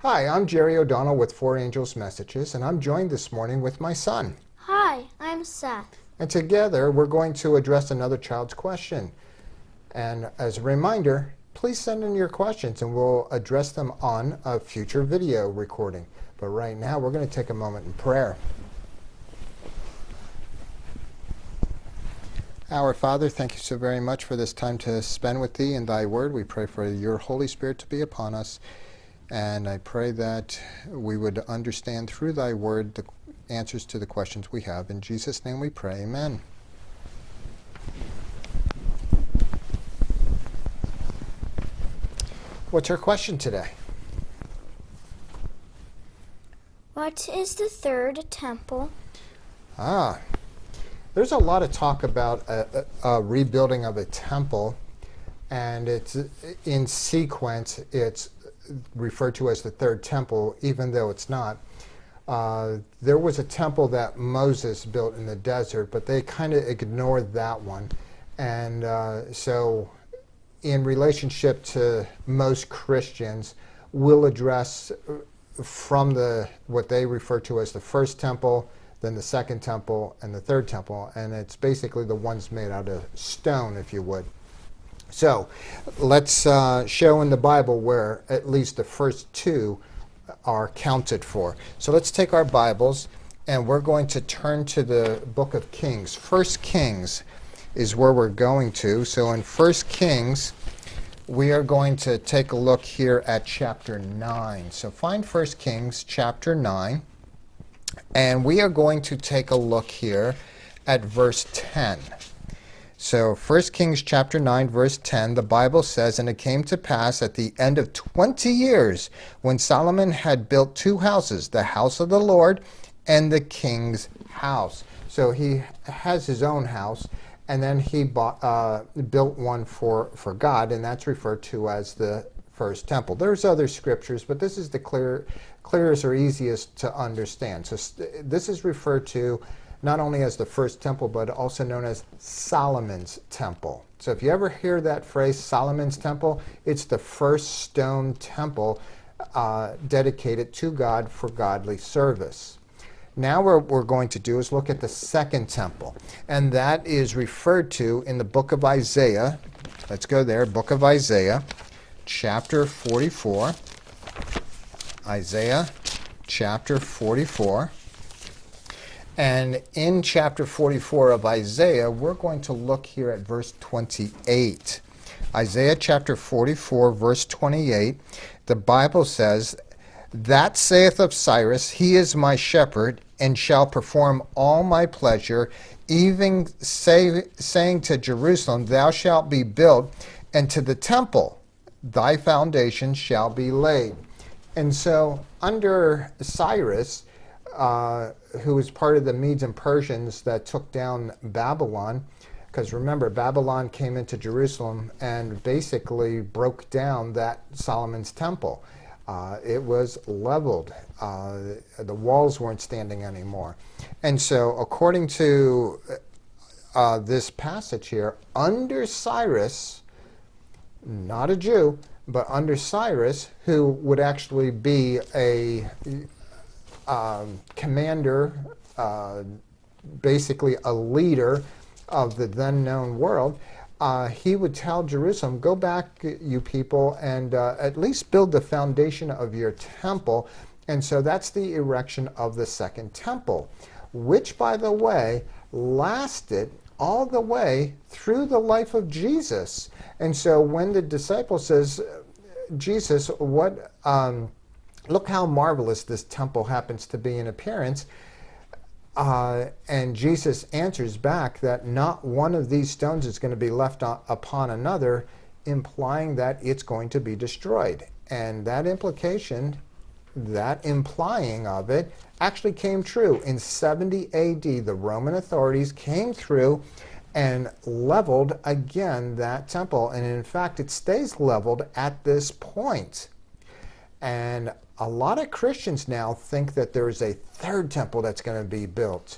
Hi, I'm Jerry O'Donnell with Four Angels Messages, and I'm joined this morning with my son. Hi, I'm Seth. And together we're going to address another child's question. And as a reminder, please send in your questions and we'll address them on a future video recording. But right now we're going to take a moment in prayer. Our Father, thank you so very much for this time to spend with Thee in Thy Word. We pray for Your Holy Spirit to be upon us. And I pray that we would understand through Thy Word the answers to the questions we have. In Jesus' name we pray, amen. What's our question today? What is the third temple? There's a lot of talk about a rebuilding of a temple, and it's in sequence. It's referred to as the third temple, even though it's not. There was a temple that Moses built in the desert, but they kind of ignored that one. And so in relationship to most Christians, we'll address from what they refer to as the first temple, then the second temple, and the third temple. And it's basically the ones made out of stone, if you would. So let's show in the Bible where at least the first two are counted for. So let's take our Bibles and we're going to turn to the book of Kings. First Kings is where we're going to. So in First Kings, we are going to take a look here at chapter 9. So find First Kings chapter 9, and we are going to take a look here at verse 10. So 1 Kings chapter 9, verse 10, the Bible says, "And it came to pass at the end of 20 years, when Solomon had built two houses, the house of the Lord and the king's house." So he has his own house, and then he built one for God, and that's referred to as the first temple. There's other scriptures, but this is the clearest or easiest to understand. So this is referred to not only as the first temple, but also known as Solomon's temple. So if you ever hear that phrase, Solomon's temple, it's the first stone temple dedicated to God for godly service. Now what we're going to do is look at the second temple, and that is referred to in the book of Isaiah. Let's go there, book of Isaiah, chapter 44. Isaiah, chapter 44. And in chapter 44 of Isaiah, we're going to look here at verse 28. Isaiah chapter 44, verse 28, the Bible says, "That saith of Cyrus, he is my shepherd, and shall perform all my pleasure, even saying to Jerusalem, thou shalt be built, and to the temple thy foundation shall be laid." And so under Cyrus, who was part of the Medes and Persians that took down Babylon, because remember, Babylon came into Jerusalem and basically broke down that Solomon's temple. It was leveled. The walls weren't standing anymore. And so according to this passage here, under Cyrus, not a Jew, but under Cyrus, who would actually be a commander, basically a leader of the then known world, he would tell Jerusalem, go back, you people, and at least build the foundation of your temple. And so that's the erection of the second temple, which, by the way, lasted all the way through the life of Jesus. And so when the disciple says, Jesus, what look how marvelous this temple happens to be in appearance. And Jesus answers back that not one of these stones is going to be left upon another, implying that it's going to be destroyed. And that implication, that implying of it, actually came true. In 70 AD, the Roman authorities came through and leveled again that temple. And in fact, it stays leveled at this point. And a lot of Christians now think that there's a third temple that's going to be built.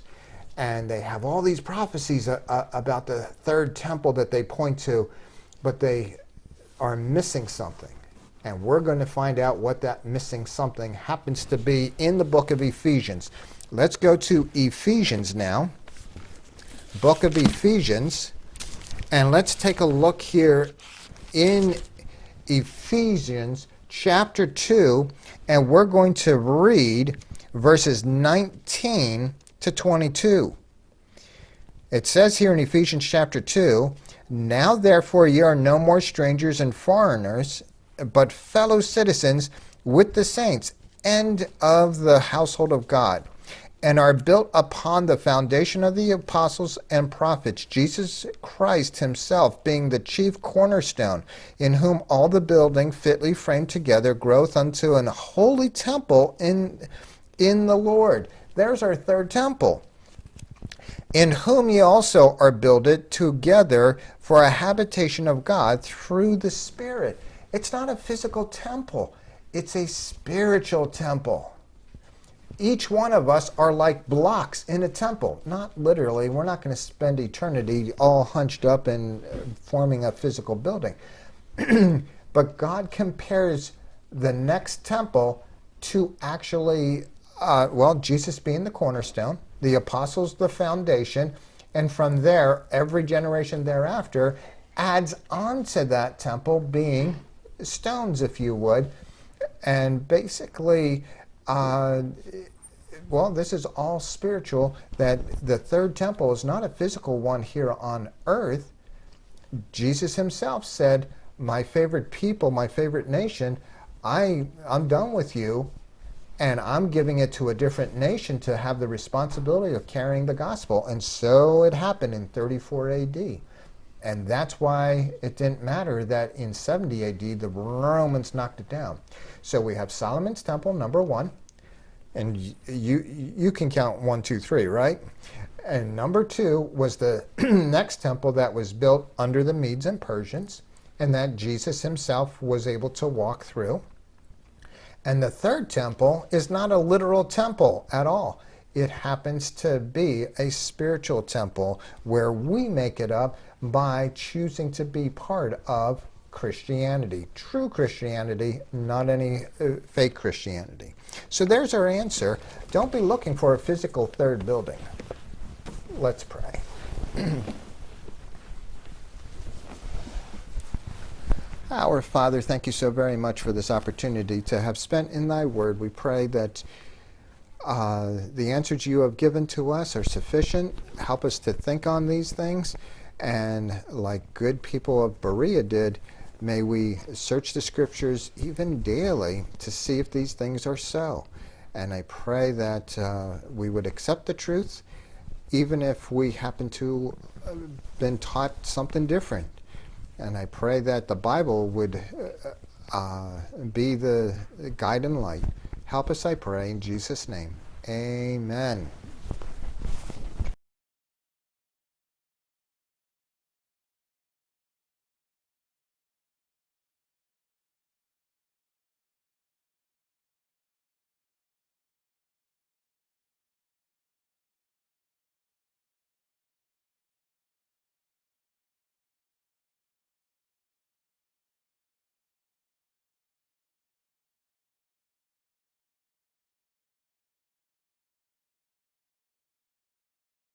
And they have all these prophecies about the third temple that they point to, but they are missing something. And we're going to find out what that missing something happens to be in the book of Ephesians. Let's go to Ephesians now. Book of Ephesians. And let's take a look here in Ephesians chapter 2. And we're going to read verses 19 to 22. It says here in Ephesians chapter 2, "Now therefore ye are no more strangers and foreigners, but fellow citizens with the saints, and of the household of God, and are built upon the foundation of the apostles and prophets, Jesus Christ himself being the chief cornerstone, in whom all the building fitly framed together groweth unto an holy temple in the Lord." There's our third temple. "In whom ye also are builded together for a habitation of God through the Spirit." It's not a physical temple. It's a spiritual temple. Each one of us are like blocks in a temple. Not literally. We're not going to spend eternity all hunched up and forming a physical building. But God compares the next temple to actually, Jesus being the cornerstone, the apostles the foundation, and from there, every generation thereafter adds on to that temple being stones, if you would. And basically, this is all spiritual, that the third temple is not a physical one here on earth. Jesus himself said, "My favorite people, my favorite nation, I'm done with you, and I'm giving it to a different nation to have the responsibility of carrying the gospel." And so it happened in 34 AD. And that's why it didn't matter that in 70 AD the Romans knocked it down. So we have Solomon's temple, number one. And you can count 1, 2, 3, right? And number two was the next temple that was built under the Medes and Persians, and that Jesus himself was able to walk through. And the third temple is not a literal temple at all. It happens to be a spiritual temple where we make it up by choosing to be part of Christianity. True Christianity, not any fake Christianity. So there's our answer. Don't be looking for a physical third building. Let's pray. Our Father, thank you so very much for this opportunity to have spent in thy word. We pray that the answers you have given to us are sufficient. Help us to think on these things. And like good people of Berea did, may we search the scriptures even daily to see if these things are so. And I pray that we would accept the truth, even if we happen to have been taught something different. And I pray that the Bible would be the guide and light. Help us, I pray, in Jesus' name. Amen.